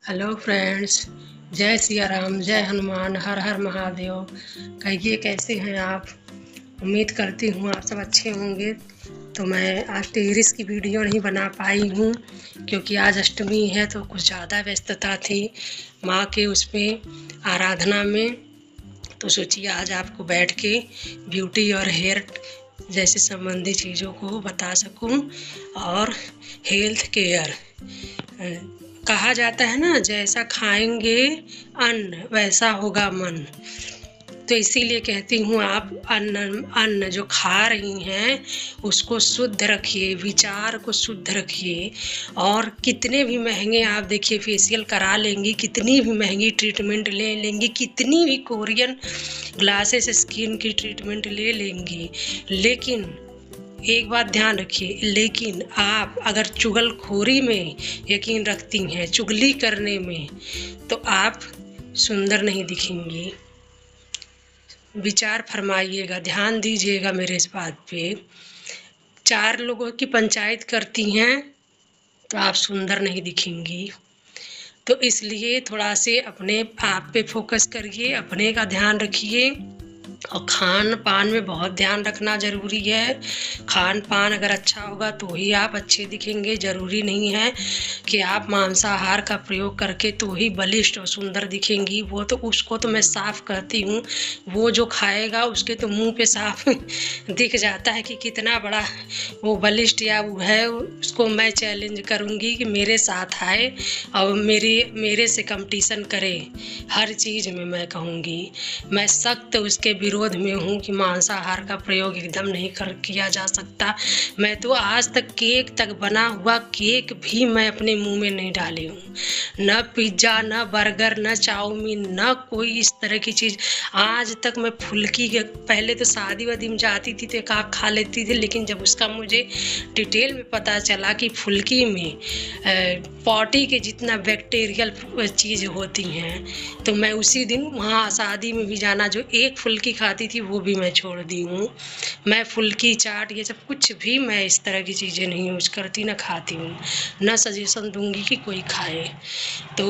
Hello friends. जय सिया राम, जय हनुमान, हर हर महादेव। कहिए कैसे हैं आप। उम्मीद करती हूँ आप सब अच्छे होंगे। तो मैं आज टेरिस की वीडियो नहीं बना पाई हूँ क्योंकि आज अष्टमी है तो कुछ ज़्यादा व्यस्तता थी माँ के उसमें आराधना में। तो सोचिए आज आपको बैठ के ब्यूटी और हेयर जैसे संबंधित चीज़ों को बता सकूं। और हेल्थ केयर, कहा जाता है ना, जैसा खाएंगे अन्न वैसा होगा मन। तो इसीलिए कहती हूँ आप अन्न अन्न जो खा रही हैं उसको शुद्ध रखिए, विचार को शुद्ध रखिए। और कितने भी महंगे आप देखिए फेशियल करा लेंगी, कितनी भी महंगी ट्रीटमेंट ले लेंगी, कितनी भी कोरियन ग्लासेस स्किन की ट्रीटमेंट ले लेंगी, लेकिन एक बात ध्यान रखिए, लेकिन आप अगर चुगलखोरी में यकीन रखती हैं, चुगली करने में, तो आप सुंदर नहीं दिखेंगी। विचार फरमाइएगा, ध्यान दीजिएगा मेरे इस बात पे। 4 लोगों की पंचायत करती हैं तो आप सुंदर नहीं दिखेंगी। तो इसलिए थोड़ा से अपने आप पे फोकस करिए, अपने का ध्यान रखिए। और खान पान में बहुत ध्यान रखना ज़रूरी है। खान पान अगर अच्छा होगा तो ही आप अच्छे दिखेंगे। ज़रूरी नहीं है कि आप मांसाहार का प्रयोग करके तो ही बलिष्ठ और सुंदर दिखेंगी। वो तो उसको तो मैं साफ कहती हूँ, वो जो खाएगा उसके तो मुंह पे साफ दिख जाता है कि कितना बड़ा वो बलिष्ठ या वो है। उसको मैं चैलेंज करूँगी कि मेरे साथ आए और मेरे से कंपटीशन करे। हर चीज़ में मैं कहूँगी, मैं सख्त उसके विरोध में हूँ कि मांसाहार का प्रयोग एकदम नहीं किया जा सकता। मैं तो आज तक केक तक बना हुआ केक भी मैं अपने मुंह में नहीं डाली हूँ। न पिज्ज़ा, न बर्गर, न चाउमीन, न कोई इस तरह की चीज़ आज तक। मैं फुल्की के पहले तो शादी वादी में जाती थी तो एक खा लेती थी, लेकिन जब उसका मुझे डिटेल में पता चला कि फुल्की में पॉटी के जितना बैक्टीरियल चीज़ होती हैं, तो मैं उसी दिन वहाँ शादी में भी जाना, जो एक फुल्की खाती थी वो भी मैं छोड़ दी हूँ। मैं फुल्की चाट ये सब कुछ भी मैं इस तरह की चीज़ें नहीं यूज करती, न खाती हूँ, न सजेशन दूंगी कि कोई खाए। तो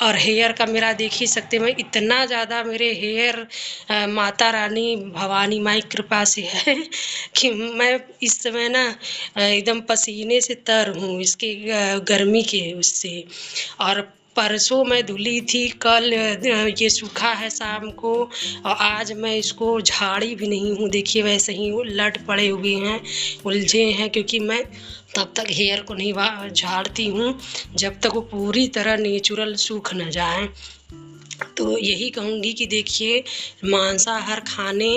और हेयर का मेरा देख ही सकते, मैं इतना ज़्यादा मेरे हेयर माता रानी भवानी माई कृपा से है कि मैं इस समय ना एकदम पसीने से तर हूँ इसके गर्मी के उससे। और परसों मैं धुली थी, कल ये सूखा है शाम को, और आज मैं इसको झाड़ी भी नहीं हूँ। देखिए वैसे ही वो लट पड़े हुए हैं, उलझे हैं, क्योंकि मैं तब तक हेयर को नहीं झाड़ती हूँ जब तक वो पूरी तरह नेचुरल सूख न जाए। तो यही कहूँगी कि देखिए, मांसाहार खाने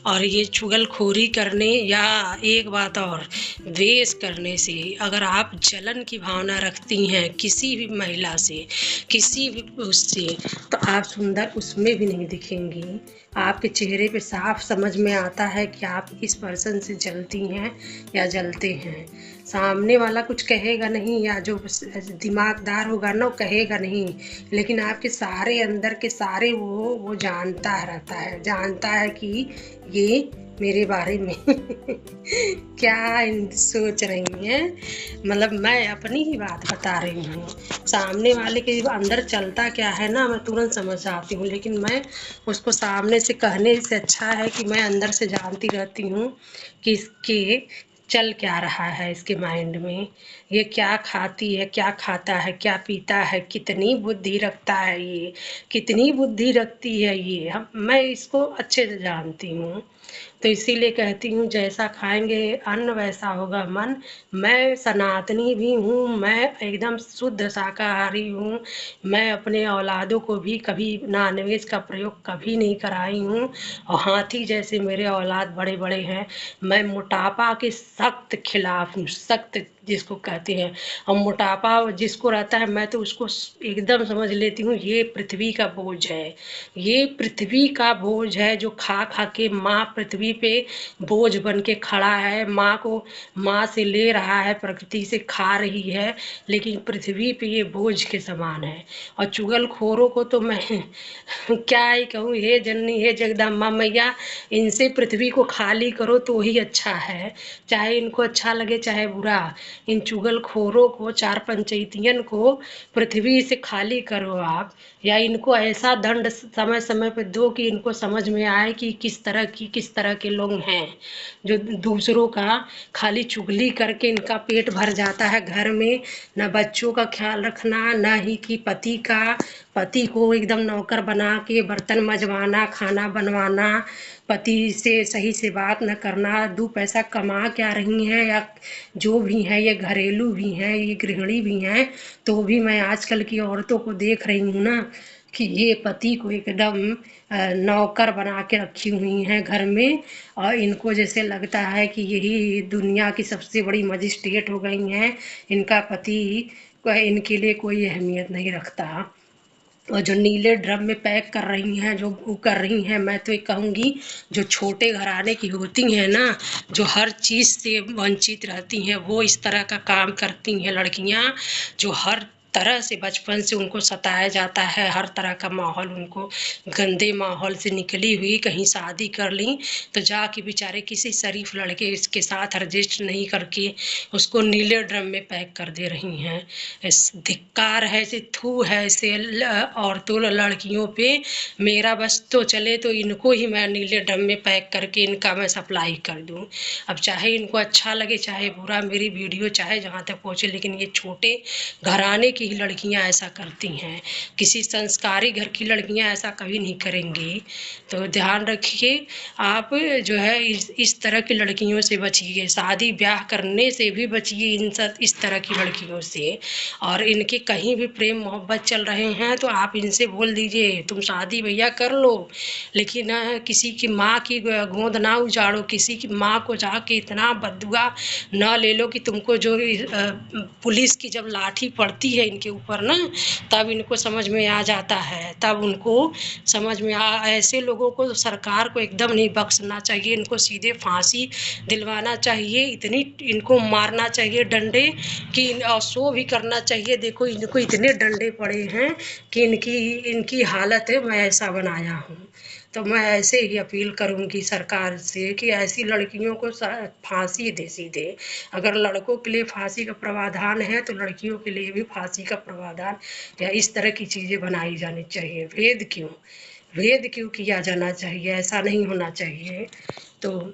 और ये चुगलखोरी करने या एक बात और द्वेष करने से अगर आप जलन की भावना रखती हैं किसी भी महिला से, किसी भी उससे, तो आप सुंदर उसमें भी नहीं दिखेंगी। आपके चेहरे पे साफ समझ में आता है कि आप इस पर्सन से जलती हैं या जलते हैं। सामने वाला कुछ कहेगा नहीं, या जो दिमागदार होगा ना वो कहेगा नहीं, लेकिन आपके सारे अंदर के सारे वो जानता रहता है, जानता है कि ये मेरे बारे में क्या सोच रही हैं। मतलब मैं अपनी ही बात बता रही हूँ, सामने वाले के अंदर चलता क्या है ना मैं तुरंत समझ जाती हूँ, लेकिन मैं उसको सामने से कहने से अच्छा है कि मैं अंदर से जानती रहती हूँ कि इसके चल क्या रहा है, इसके माइंड में ये क्या खाती है, क्या खाता है, क्या पीता है, कितनी बुद्धि रखता है ये, कितनी बुद्धि रखती है ये, मैं इसको अच्छे से जानती हूँ। तो इसीलिए कहती हूँ जैसा खाएंगे अन्न वैसा होगा मन। मैं सनातनी भी हूँ, मैं एकदम शुद्ध शाकाहारी हूँ। मैं अपने औलादों को भी कभी नॉनवेज का प्रयोग कभी नहीं कराई हूँ। और हाथी जैसे मेरे औलाद बड़े बड़े हैं। मैं मोटापा के सख्त खिलाफ हूँ, सख्त जिसको कहते हैं। और मोटापा जिसको रहता है मैं तो उसको एकदम समझ लेती हूँ ये पृथ्वी का बोझ है, ये पृथ्वी का बोझ है जो खा खा के माँ पृथ्वी पे बोझ बन के खड़ा है। माँ को माँ से ले रहा है, प्रकृति से खा रही है, लेकिन पृथ्वी पे ये बोझ के समान है। और चुगलखोरों को तो मैं क्या ही कहूँ, हे जननी हे जगदम्बा मैया, इनसे पृथ्वी को खाली करो तो ही अच्छा है, चाहे इनको अच्छा लगे चाहे बुरा। इन चुगलखोरों को, चार पंचायतियन को पृथ्वी से खाली करो आप, या इनको ऐसा दंड समय समय पर दो कि इनको समझ में आए कि किस तरह के लोग हैं, जो दूसरों का खाली चुगली करके इनका पेट भर जाता है घर में, न बच्चों का ख्याल रखना, न ही कि पति को एकदम नौकर बना के बर्तन मजवाना, खाना बनवाना, पति से सही से बात न करना, 2 पैसा कमा क्या रही हैं या जो भी हैं, ये घरेलू भी हैं, ये गृहिणी भी हैं, तो भी मैं आजकल की औरतों को देख रही हूँ ना कि ये पति को एकदम नौकर बना के रखी हुई हैं घर में, और इनको जैसे लगता है कि यही दुनिया की सबसे बड़ी मजिस्ट्रेट हो गई हैं, इनका पति इनके लिए कोई अहमियत नहीं रखता। और जो नीले ड्रम में पैक कर रही हैं, जो कर रही हैं, मैं तो ये कहूँगी जो छोटे घराने की होती हैं ना, जो हर चीज़ से वंचित रहती हैं, वो इस तरह का काम करती हैं लड़कियां, जो हर तरह से बचपन से उनको सताया जाता है, हर तरह का माहौल उनको, गंदे माहौल से निकली हुई, कहीं शादी कर ली तो जाके बेचारे किसी शरीफ लड़के इसके साथ रजिस्टर नहीं करके उसको नीले ड्रम में पैक कर दे रही हैं। धिक्कार है, से थू है, से औरतों लड़कियों पे, मेरा बस तो चले तो इनको ही मैं नीले ड्रम में पैक करके इनका मैं सप्लाई कर दूं। अब चाहे इनको अच्छा लगे चाहे बुरा, मेरी वीडियो चाहे जहाँ तक पहुँचे, लेकिन ये छोटे घराने की ही लड़कियाँ ऐसा करती हैं, किसी संस्कारी घर की लड़कियाँ ऐसा कभी नहीं करेंगी। तो ध्यान रखिए आप, जो है इस तरह की लड़कियों से बचिए, शादी ब्याह करने से भी बचिए इस तरह की लड़कियों से। और इनके कहीं भी प्रेम मोहब्बत चल रहे हैं तो आप इनसे बोल दीजिए तुम शादी भैया कर लो, लेकिन किसी की माँ की गोद ना उजाड़ो, किसी की माँ को जाके इतना बददुआ ना ले लो कि तुमको जो पुलिस की जब लाठी पड़ती है इनके ऊपर ना, तब इनको समझ में आ जाता है, तब उनको समझ में ऐसे लोगों को सरकार को एकदम नहीं बख्शना चाहिए, इनको सीधे फांसी दिलवाना चाहिए, इतनी इनको मारना चाहिए डंडे कि शो भी करना चाहिए, देखो इनको इतने डंडे पड़े हैं कि इनकी हालत है, मैं ऐसा बनाया हूँ। तो मैं ऐसे ही अपील करूँगी सरकार से कि ऐसी लड़कियों को फांसी दे सीधे। अगर लड़कों के लिए फांसी का प्रावधान है तो लड़कियों के लिए भी फांसी का प्रावधान या इस तरह की चीज़ें बनाई जानी चाहिए। भेद क्यों किया जाना चाहिए, ऐसा नहीं होना चाहिए। तो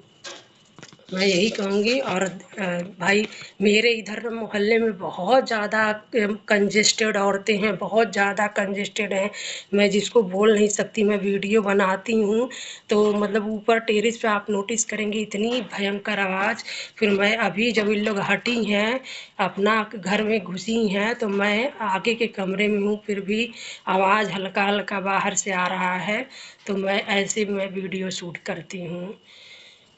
मैं यही कहूँगी। और भाई मेरे इधर मोहल्ले में बहुत ज़्यादा कंजेस्टेड औरतें हैं, बहुत ज़्यादा कंजेस्टेड हैं, मैं जिसको बोल नहीं सकती। मैं वीडियो बनाती हूँ तो मतलब ऊपर टेरेस पे आप नोटिस करेंगे इतनी भयंकर आवाज़। फिर मैं अभी जब इन लोग हटी हैं अपना घर में घुसी हैं तो मैं आगे के कमरे में हूँ, फिर भी आवाज़ हल्का हल्का बाहर से आ रहा है, तो मैं ऐसे में वीडियो शूट करती हूँ।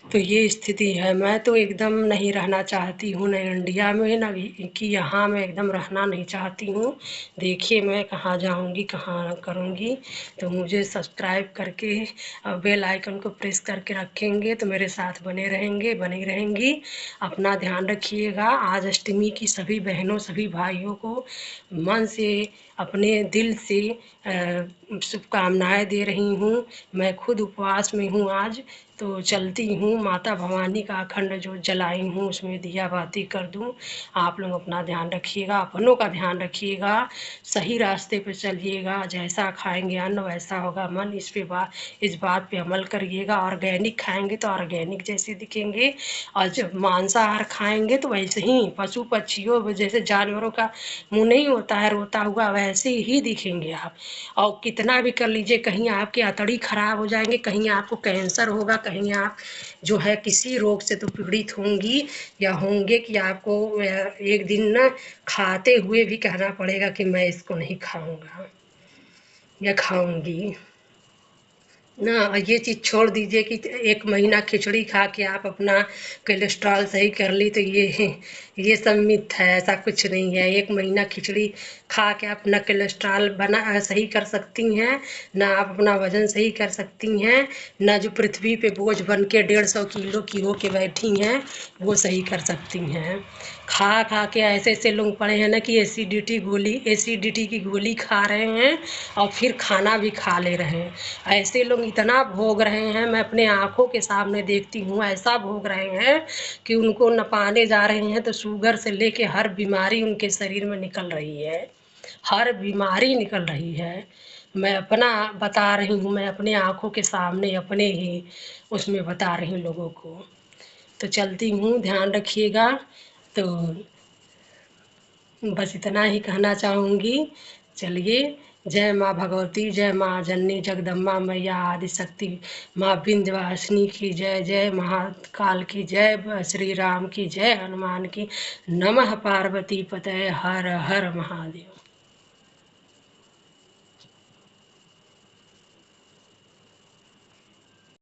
तो ये स्थिति है। मैं तो एकदम नहीं रहना चाहती हूँ, न इंडिया में, न कि यहाँ मैं एकदम रहना नहीं चाहती हूँ। देखिए मैं कहाँ जाऊँगी, कहाँ करूँगी। तो मुझे सब्सक्राइब करके बेल आइकन को प्रेस करके रखेंगे तो मेरे साथ बने रहेंगी। अपना ध्यान रखिएगा। आज अष्टमी की सभी बहनों सभी भाइयों को मन से अपने दिल से शुभकामनाएँ दे रही हूँ। मैं खुद उपवास में हूँ आज, तो चलती हूँ, माता भवानी का अखंड ज्योत जलाई हूँ, उसमें दिया बाती कर दूँ। आप लोग अपना ध्यान रखिएगा, अपनों का ध्यान रखिएगा, सही रास्ते पे चलिएगा। जैसा खाएंगे अन्न वैसा होगा मन, इस बात पे अमल करिएगा। ऑर्गेनिक खाएंगे तो ऑर्गेनिक जैसे दिखेंगे, और जब मांसाहार खाएंगे तो वैसे ही पशु पक्षियों जैसे जानवरों का मुँह नहीं होता है रोता हुआ, वैसे ही दिखेंगे आप। और कितना भी कर लीजिए, कहीं आपकी अतड़ी खराब हो जाएंगे, कहीं आपको कैंसर होगा, कहीं आप जो है किसी रोग से तो पीड़ित होंगी या होंगे कि आपको एक दिन ना खाते हुए भी कहना पड़ेगा कि मैं इसको नहीं खाऊंगा या खाऊंगी ना। ये चीज़ छोड़ दीजिए कि 1 महीना खिचड़ी खा के आप अपना कोलेस्ट्रॉल सही कर ली, तो ये सब मिथ है, ऐसा कुछ नहीं है। 1 महीना खिचड़ी खा के आप ना कोलेस्ट्रॉल सही कर सकती हैं, ना आप अपना वजन सही कर सकती हैं, ना जो पृथ्वी पे बोझ बन के 150 किलो की हो के बैठी हैं वो सही कर सकती हैं। खा के ऐसे लोग पड़े हैं ना कि एसिडिटी की गोली खा रहे हैं और फिर खाना भी खा ले रहे हैं। ऐसे लोग इतना भोग रहे हैं, मैं अपने आँखों के सामने देखती हूँ, ऐसा भोग रहे हैं कि उनको नपाने जा रहे हैं तो शुगर से लेके हर बीमारी उनके शरीर में निकल रही है, हर बीमारी निकल रही है। मैं अपना बता रही हूँ, मैं अपने आँखों के सामने अपने ही उसमें बता रही हूँ लोगों को। तो चलती हूँ, ध्यान रखिएगा। तो बस इतना ही कहना चाहूँगी। चलिए, जय माँ भगवती, जय माँ जननी जगदम्बा मैया आदिशक्ति, माँ विंध्यवासिनी की जय, जय महाकाल की जय, श्री राम की जय, हनुमान की। नमः पार्वती पतये, हर हर महादेव।